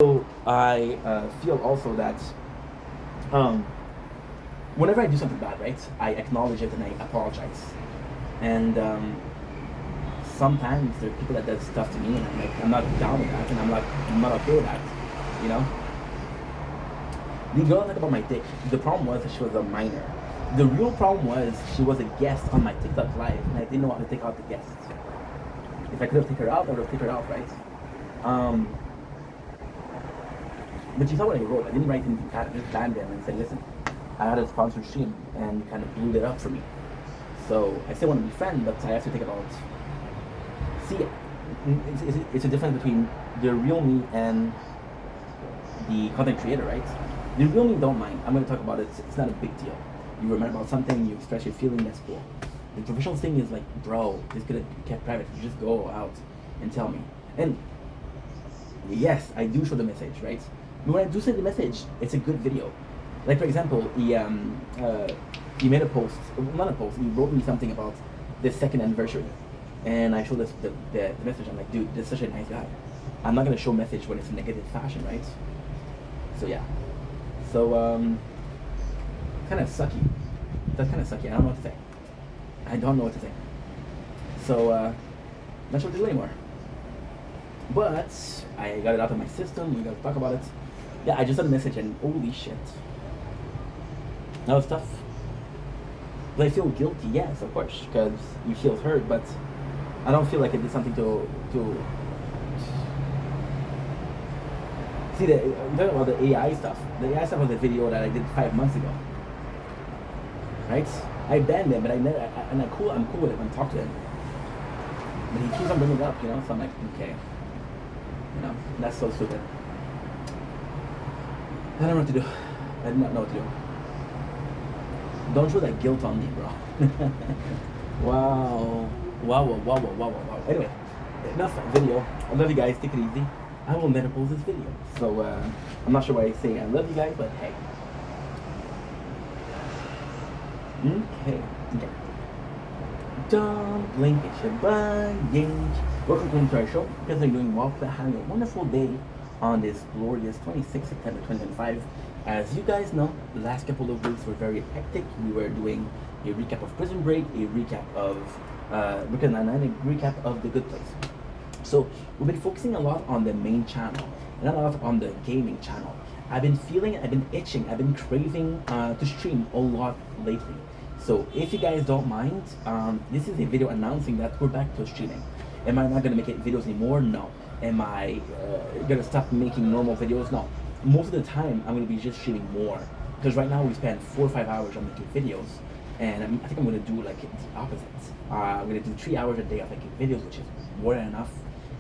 So I feel also that um, whenever I do something bad, right, I acknowledge it and I apologize. And sometimes there are people that does stuff to me, and I'm not down with that, and I'm not okay with that. You know, the girl talked about my dick. The problem was that she was a minor. The real problem was she was a guest on my TikTok live, and I didn't know how to take out the guests. If I could have taken her out, I would have taken her out, right? Um, but you saw what I wrote. I didn't write anything bad. I just banned them and said, listen, I had a sponsored stream and kind of blew it up for me. So I still want to be friends, but I have to take it out. See, it's a difference between the real me and the content creator, right? The real me don't mind. I'm going to talk about it. It's not a big deal. You remember about something, you express your feeling, that's cool. The professional thing is like, bro, this could have kept private. You just go out and tell me. And yes, I do show the message, right? But when I do send the message, it's a good video. Like for example, he made a post, not a post. He wrote me something about the second anniversary, and I showed this the message. I'm like, dude, this is such a nice guy. I'm not gonna show message when it's a negative fashion, right? So yeah, so kind of sucky. That's kind of sucky. I don't know what to say. I don't know what to say. So not sure what to do anymore. But I got it out of my system. We got to talk about it. Yeah, I just sent a message and holy shit. That was tough. Do I feel guilty? Yes, of course, because you feel hurt, but I don't feel like I did something to see that you talking about the AI stuff. The AI stuff was a video that I did 5 months ago. Right? I banned him, but I'm cool with it when I talk to him. But he keeps on bringing it up, you know, so I'm like, okay. You know, that's so stupid. I don't know what to do. I do not know what to do. Don't show that guilt on me, bro. Wow. Wow. Anyway, enough video. I love you guys. Take it easy. I will never post this video. So, I'm not sure why I say I love you guys, but hey. Okay. Don't blink, it's your buying. Welcome to our show. You guys are doing well. Having a wonderful day on this glorious 26th September 2025. As you guys know, the last couple of weeks were very hectic. We were doing a recap of Prison Break, a recap of Brooklyn Nine-Nine, a recap of The Good Place. So we've been focusing a lot on the main channel and not a lot on the gaming channel. I've been itching, I've been craving to stream a lot lately. So if you guys don't mind, this is a video announcing that we're back to streaming. Am I not gonna make videos anymore? No. Am I gonna stop making normal videos? No. Most of the time, I'm gonna be just streaming more. Because right now we spend 4 or 5 hours on making videos, and I think I'm gonna do like the opposite. I'm gonna do 3 hours a day of making videos, which is more than enough,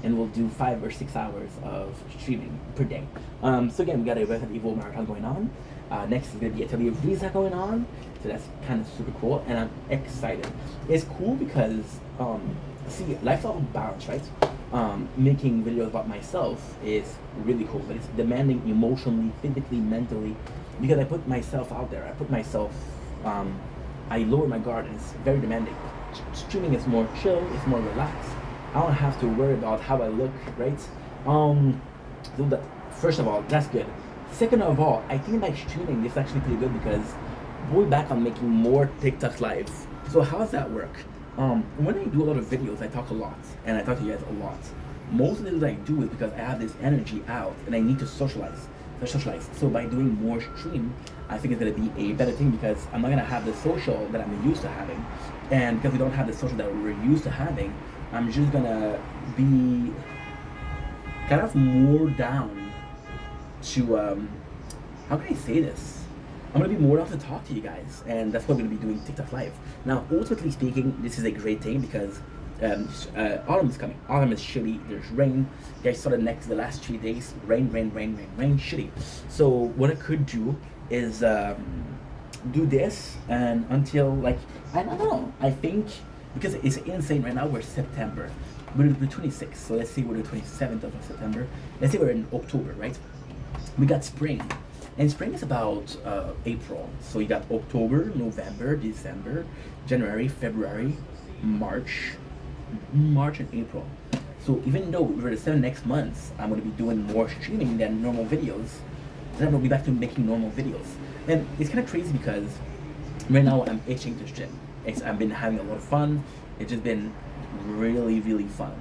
and we'll do 5 or 6 hours of streaming per day. So again, we got a Resident Evil marathon going on. Next is gonna be Atelier Visa going on, so that's kind of super cool, and I'm excited. It's cool because see, life's all balance, right? Making videos about myself is really cool, but it's demanding emotionally, physically, mentally, because I put myself out there. I put myself, I lower my guard, and it's very demanding. Streaming is more chill, it's more relaxed. I don't have to worry about how I look, right? So that, first of all, that's good. Second of all, I think my streaming is actually pretty good because we're back on making more TikTok live. So how does that work? When I do a lot of videos, I talk a lot, and I talk to you guys a lot. Most of the things I do is because I have this energy out, and I need to socialize. So by doing more stream, I think it's gonna be a better thing because I'm not gonna have the social that I'm used to having, and because we don't have the social that we're used to having, I'm just gonna be kind of more down to how can I say this? I'm gonna be more down to talk to you guys, and that's what I'm gonna be doing TikTok live. Now, ultimately speaking, this is a great thing because autumn is coming. Autumn is shitty. There's rain. You guys saw the last 3 days. Rain, shitty. So what I could do is do this and until like I don't know. I think because it's insane right now. We're September. We're the 26th. So let's say we're the 27th of September. Let's say we're in October, right? We got spring. And spring is about April. So you got October, November, December, January, February, March and April. So even though for the 7 next months I'm gonna be doing more streaming than normal videos, then I'm gonna be back to making normal videos. And it's kind of crazy because right now I'm itching to stream. I've been having a lot of fun. It's just been really, really fun.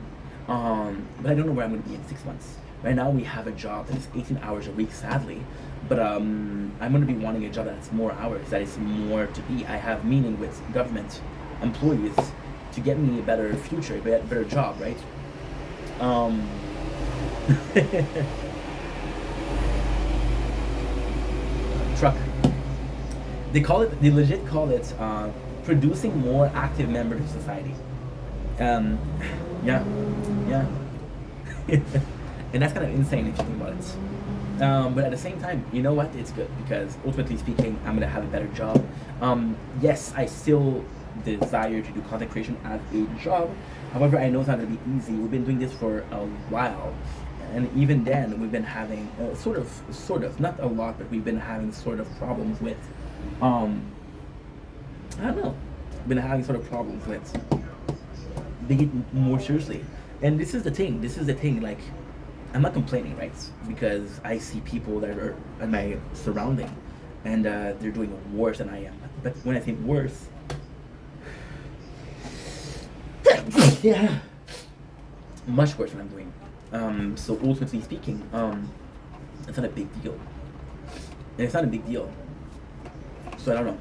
But I don't know where I'm gonna be in 6 months. Right now we have a job that is 18 hours a week, sadly. But I'm gonna be wanting a job that's more hours, that is more to be. I have meaning with government employees to get me a better future, a better job, right? Um, truck. They legit call it producing more active members of society. Um, yeah, yeah. And that's kind of insane if you think about it. But at the same time, you know what? It's good because ultimately speaking, I'm gonna have a better job. Yes, I still desire to do content creation as a job. However, I know it's not gonna be easy. We've been doing this for a while, and even then, we've been having sort of, not a lot, but we've been having sort of problems with, um, I don't know, been having sort of problems with taking it more seriously. And this is the thing. This is the thing. Like, I'm not complaining, right? Because I see people that are in my surrounding, and they're doing worse than I am. But when I think worse, yeah, much worse than I'm doing. So ultimately speaking, it's not a big deal. And it's not a big deal. So I don't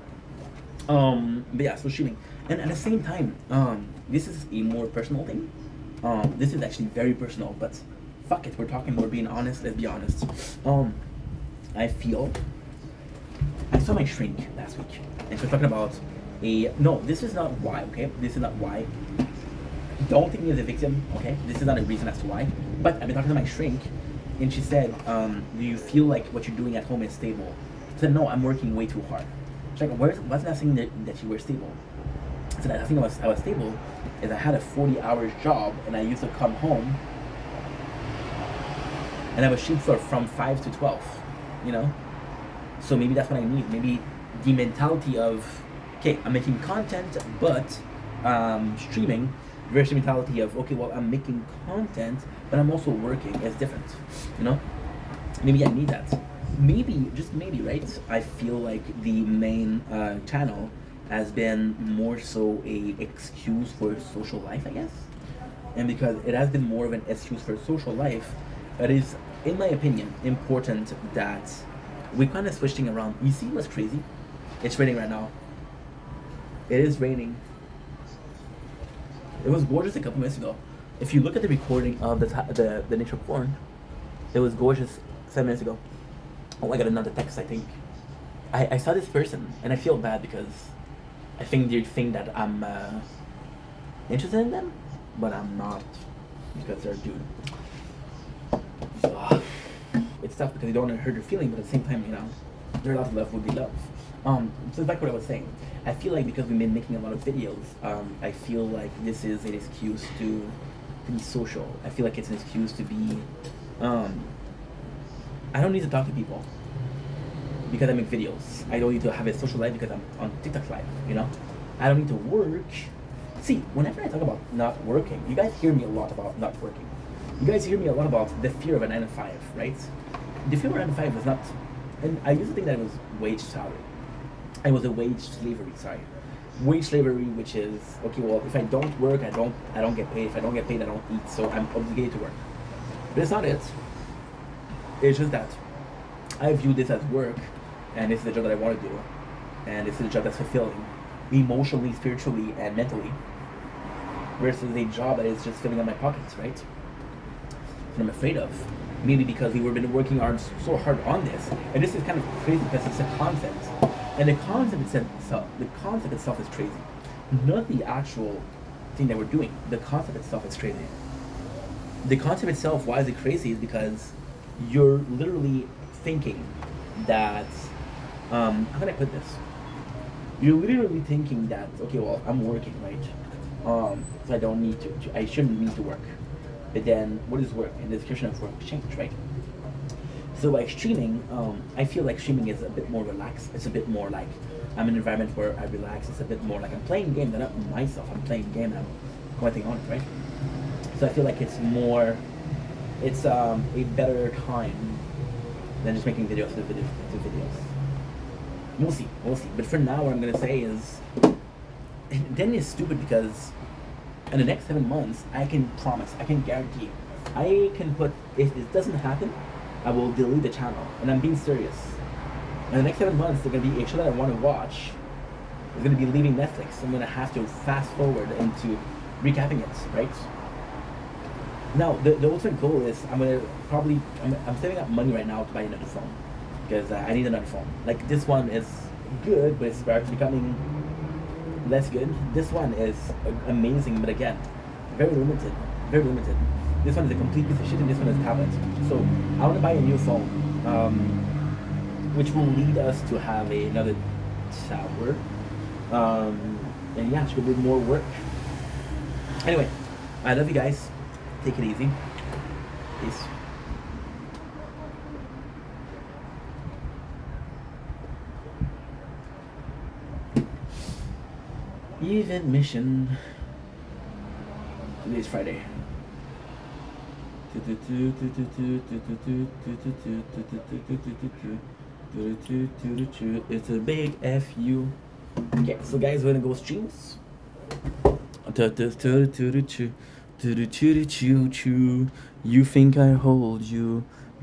know. But yeah, so streaming. And at the same time, this is a more personal thing. This is actually very personal, but fuck it, we're being honest, let's be honest. I feel, I saw my shrink last week, and she's talking about no, this is not why, okay? This is not why. Don't take me as a victim, okay? This is not a reason as to why. But I've been talking to my shrink, and she said, do you feel like what you're doing at home is stable? I said, no, I'm working way too hard. She's like, what's that saying that you were stable? I said, I think I was stable is I had a 40 hours job, and I used to come home, and I was shoot from 5 to 12, you know? So maybe that's what I need. Maybe the mentality of, okay, I'm making content, but streaming, versus the mentality of, okay, well, I'm making content, but I'm also working. It's different, you know? Maybe I need that. Maybe, just maybe, right? I feel like the main channel has been more so a excuse for social life, I guess. And because it has been more of an excuse for social life, it is, in my opinion, important that we kind of switch things around. You see what's crazy? It's raining right now. It is raining. It was gorgeous a couple minutes ago. If you look at the recording of the nature porn, it was gorgeous 7 minutes ago. Oh, I got another text, I think. I saw this person, and I feel bad because I think they think that I'm interested in them, but I'm not, because they're a dude. So, it's tough because you don't want to hurt your feeling, but at the same time, you know, their love would be love. So back what I was saying. I feel like because we've been making a lot of videos, I feel like this is an excuse to be social. I feel like it's an excuse to be, I don't need to talk to people because I make videos. I don't need to have a social life because I'm on TikTok live, you know? I don't need to work. See, whenever I talk about not working, you guys hear me a lot about not working. You guys hear me a lot about the fear of a 9 to 5, right? The fear of a 9 to 5 was not, and I used to think that it was wage salary. It was a wage slavery, sorry. Wage slavery, which is, okay, well, if I don't work, I don't get paid. If I don't get paid, I don't eat, so I'm obligated to work. But it's not it. It's just that I view this as work, and this is the job that I want to do, and this is a job that's fulfilling, emotionally, spiritually, and mentally, versus a job that is just filling up my pockets, right? What I'm afraid of, maybe because we've been working so hard on this, and this is kind of crazy because it's a concept, and the concept itself is crazy, not the actual thing that we're doing. The concept itself is crazy. The concept itself, why is it crazy, is because you're literally thinking that, how can I put this? You're literally thinking that, okay, well, I'm working, right? So I don't need I shouldn't need to work. But then, what is work? And the description of work change, right? So by streaming, I feel like streaming is a bit more relaxed. It's a bit more like, I'm in an environment where I relax. It's a bit more like I'm playing games, and not myself. I'm playing game and I'm commenting on it, right? So I feel like it's a better time than just making videos to videos. We'll see. But for now, what I'm gonna say is, then it's stupid because in the next 7 months, I can promise, I can guarantee, I can put, if it doesn't happen, I will delete the channel, and I'm being serious. In the next 7 months, they're gonna be a show that I want to watch. It's gonna be leaving Netflix. I'm gonna have to fast forward into recapping it, right? Now, the ultimate goal is I'm saving up money right now to buy another phone because I need another phone. Like this one is good, but it's becoming less good. This one is amazing, but again, very limited, very limited. This one is a complete piece of shit, and this one is a tablet. So I want to buy a new phone, which will lead us to have another tower. And yeah, it's gonna be more work. Anyway, I love you guys. Take it easy. Peace. Event mission. Today's Friday. It's a big FU. Okay, so guys, we're gonna go streams. You think I hold you?